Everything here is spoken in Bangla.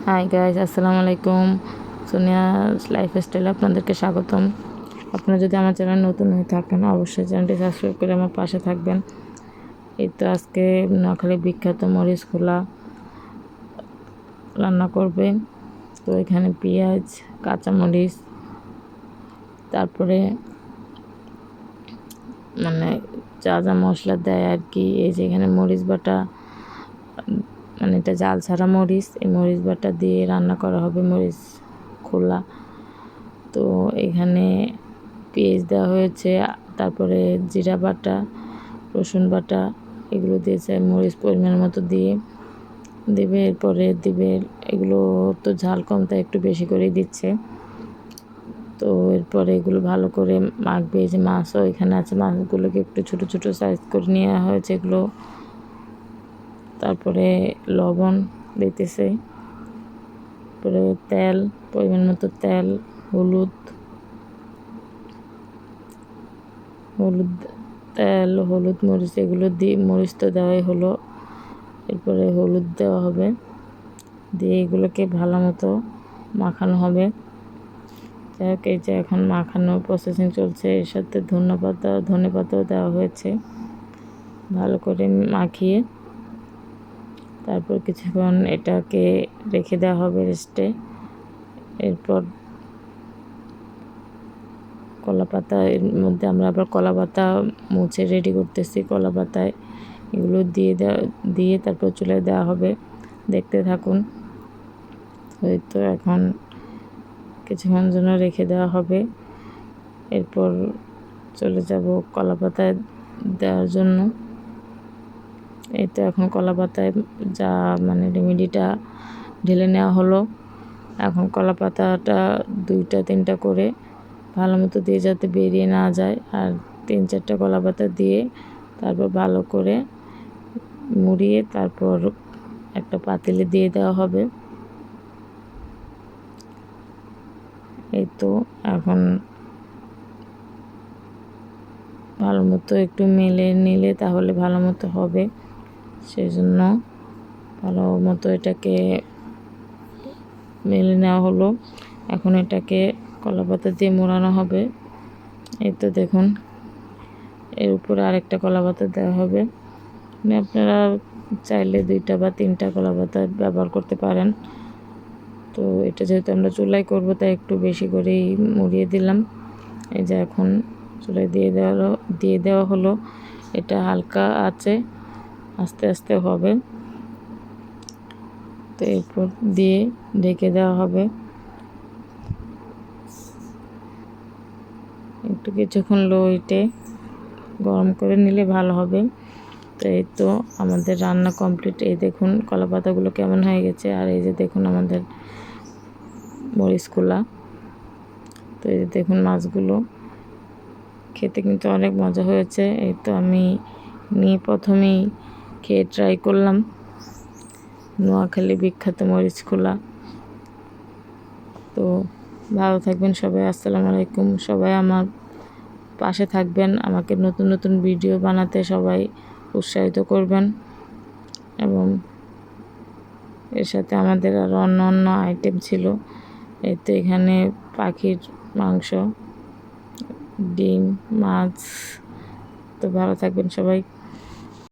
হাই গাইজ, আসসালামু আলাইকুম। সোনিয়া লাইফস্টাইলে আপনাদেরকে স্বাগতম। আপনারা যদি আমার চ্যানেল নতুন হয়ে থাকেন অবশ্যই চ্যানেলটি সাবস্ক্রাইব করে আমার পাশে থাকবেন। এই তো আজকে নোয়াখালীর বিখ্যাত মরিচ খোলা রান্না করবে। তো এখানে পেঁয়াজ, কাঁচামরিচ, তারপরে মানে যা যা মশলা দেয় আর কি, এই যে এখানে মরিচ বাটা, মানে এটা জাল ছাড়া মরিচ, এই মরিচ বাটা দিয়ে রান্না করা হবে মরিচ খোলা। তো এখানে পেঁয়াজ দেওয়া হয়েছে, তারপরে জিরা বাটা, রসুন বাটা এগুলো দিয়েছে, মরিচ পরিমাণ মতো দিয়ে দেবে। এরপরে দিবে, এগুলো তো ঝাল কম তাই একটু বেশি করেই দিচ্ছে। তো এরপরে এগুলো ভালো করে মাখবে। এই যে মাছও এখানে আছে, মাছগুলোকে একটু ছোট ছোট সাইজ করে নেওয়া হয়েছে এগুলো। তারপরে লবণ দিতেছে, তারপরে তেল, পরিমাণ মতো তেল, হলুদ, তেল, হলুদ, মরিচ এগুলো দিয়ে, মরিচ তো দেওয়াই হলো, এরপরে হলুদ দেওয়া হবে, দিয়ে এগুলোকে ভালো মতো মাখানো হবে। যাই হোক, এই যে এখন মাখানোর প্রসেসিং চলছে, এর সাথে ধনে পাতাও দেওয়া হয়েছে। ভালো করে মাখিয়ে তারপর কিছুক্ষণ এটাকে রেখে দেওয়া হবে রেস্টে। এরপর কলা পাতা, এর মধ্যে আমরা আবার কলা পাতা মুছে রেডি করতেছি। কলা পাতায় এগুলো দিয়ে তারপর চুলায় দেওয়া হবে। দেখতে থাকুন। হয়তো এখন কিছুক্ষণ জন্য রেখে দেওয়া হবে, এরপর চলে যাব কলা পাতায় দেওয়ার জন্য। এই তো এখন কলা পাতায় যা রেমেডিটা ঢেলে নেওয়া হলো। এখন কলা পাতাটা 2-3টা করে ভালো মতো দিয়ে যাতে বেরিয়ে না যায়, আর 3-4টা কলা পাতা দিয়ে তারপর ভালো করে মুড়িয়ে তারপর একটা পাতিলে দিয়ে দেওয়া হবে। এই তো এখন ভালো মতো একটু মেলে নিলে তাহলে ভালো মতো হবে, সেই জন্য ভালো মতো এটাকে মেলে নেওয়া হলো। এখন এটাকে কলা পাতা দিয়ে মোড়ানো হবে। এই তো দেখুন, এর উপরে আরেকটা কলা পাতা দেওয়া হবে। আপনারা চাইলে 2টা বা 3টা কলা পাতা ব্যবহার করতে পারেন। তো এটা যেহেতু আমরা চুলায় করবো তাই একটু বেশি করেই মুড়িয়ে দিলাম। এই যে এখন চুলায় দিয়ে দেওয়া হলো। এটা হালকা আছে, আস্তে আস্তে হবে। তো এরপর দিয়ে ঢেকে দেওয়া হবে। একটু কিছুক্ষণ লো হিটে গরম করে নিলে ভালো হবে। তো এই তো আমাদের রান্না কমপ্লিট। এই দেখুন কলা পাতাগুলো কেমন হয়ে গেছে, আর এই যে দেখুন আমাদের মরিচ খোলা। তো এই যে দেখুন মাছগুলো, খেতে কিন্তু অনেক মজা হয়েছে। এই তো আমি প্রথমেই খেয়ে ট্রাই করলাম নোয়াখালী বিখ্যাত মরিচ খোলা। তো ভালো থাকবেন সবাই, আসসালামু আলাইকুম। সবাই আমার পাশে থাকবেন, আমাকে নতুন নতুন ভিডিও বানাতে সবাই উৎসাহিত করবেন। এবং এর সাথে আমাদের আরও অন্য অন্য আইটেম ছিল। এই তো এখানে পাখির মাংস, ডিম, মাছ। তো ভালো থাকবেন সবাই।